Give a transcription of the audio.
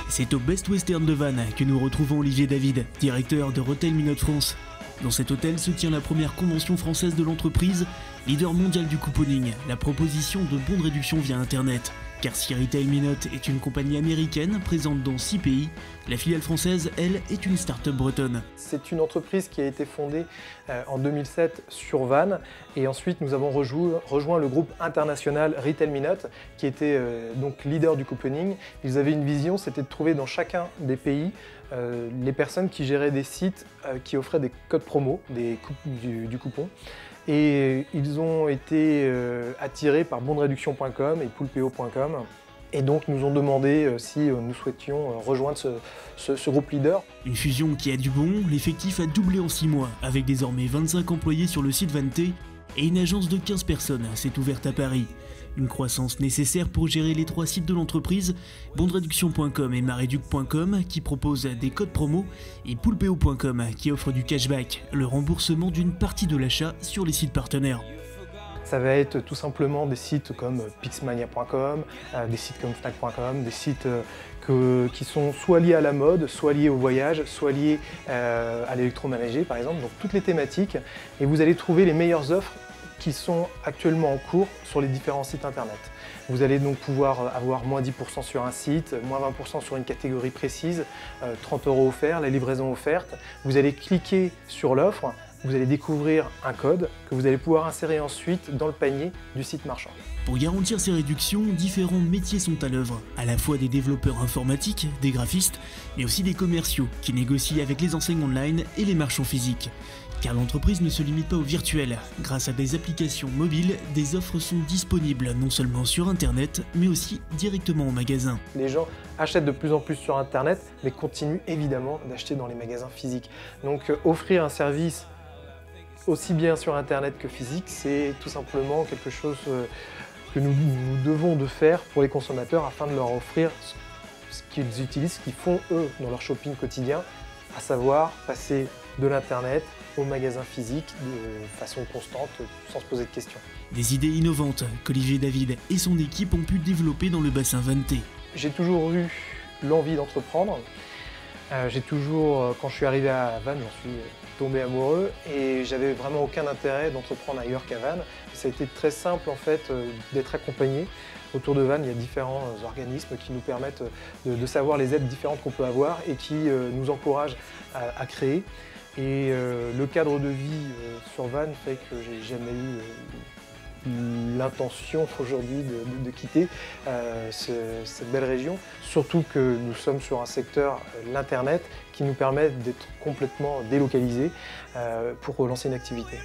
C'est au Best Western de Vannes que nous retrouvons Olivier David, directeur de Retail Minute France. Dans cet hôtel se tient la première convention française de l'entreprise, leader mondial du couponing, la proposition de bons de réduction via Internet. Car si Retail Minute est une compagnie américaine présente dans 6 pays, la filiale française, elle, est une start-up bretonne. C'est une entreprise qui a été fondée en 2007 sur Vannes et ensuite nous avons rejoint le groupe international Retail Minute qui était donc leader du couponing. Ils avaient une vision, c'était de trouver dans chacun des pays les personnes qui géraient des sites qui offraient des codes promo, du coupon. Et ils ont été attirés par bondereduction.com et poolpo.com et donc nous ont demandé si nous souhaitions rejoindre ce groupe leader. Une fusion qui a du bon, l'effectif a doublé en 6 mois, avec désormais 25 employés sur le site Vannetais et une agence de 15 personnes s'est ouverte à Paris. Une croissance nécessaire pour gérer les 3 sites de l'entreprise, bondereduction.com et mareduc.com qui proposent des codes promo et poolpo.com qui offre du cashback, le remboursement d'une partie de l'achat sur les sites partenaires. Ça va être tout simplement des sites comme pixmania.com, des sites comme fnac.com, des sites qui sont soit liés à la mode, soit liés au voyage, soit liés à l'électroménager par exemple, donc toutes les thématiques. Et vous allez trouver les meilleures offres qui sont actuellement en cours sur les différents sites internet. Vous allez donc pouvoir avoir moins 10% sur un site, moins 20% sur une catégorie précise, 30 € offerts, la livraison offerte. Vous allez cliquer sur l'offre, vous allez découvrir un code que vous allez pouvoir insérer ensuite dans le panier du site marchand. Pour garantir ces réductions, différents métiers sont à l'œuvre, à la fois des développeurs informatiques, des graphistes, mais aussi des commerciaux qui négocient avec les enseignes online et les marchands physiques. Car l'entreprise ne se limite pas au virtuel. Grâce à des applications mobiles, des offres sont disponibles non seulement sur Internet, mais aussi directement en magasin. Les gens achètent de plus en plus sur Internet, mais continuent évidemment d'acheter dans les magasins physiques. Donc offrir un service aussi bien sur Internet que physique, c'est tout simplement quelque chose que nous devons de faire pour les consommateurs afin de leur offrir ce qu'ils utilisent, ce qu'ils font eux dans leur shopping quotidien, à savoir passer de l'Internet au magasin physique de façon constante, sans se poser de questions. Des idées innovantes qu'Olivier David et son équipe ont pu développer dans le bassin vannetais. J'ai toujours eu l'envie d'entreprendre. J'ai toujours, quand je suis arrivé à Vannes, j'en suis tombé amoureux et j'avais vraiment aucun intérêt d'entreprendre ailleurs qu'à Vannes. Ça a été très simple en fait d'être accompagné. Autour de Vannes, il y a différents organismes qui nous permettent de savoir les aides différentes qu'on peut avoir et qui nous encouragent à créer. Et le cadre de vie sur Vannes fait que j'ai jamais eu l'intention aujourd'hui de quitter cette belle région. Surtout que nous sommes sur un secteur, l'Internet, qui nous permet d'être complètement délocalisés pour relancer une activité.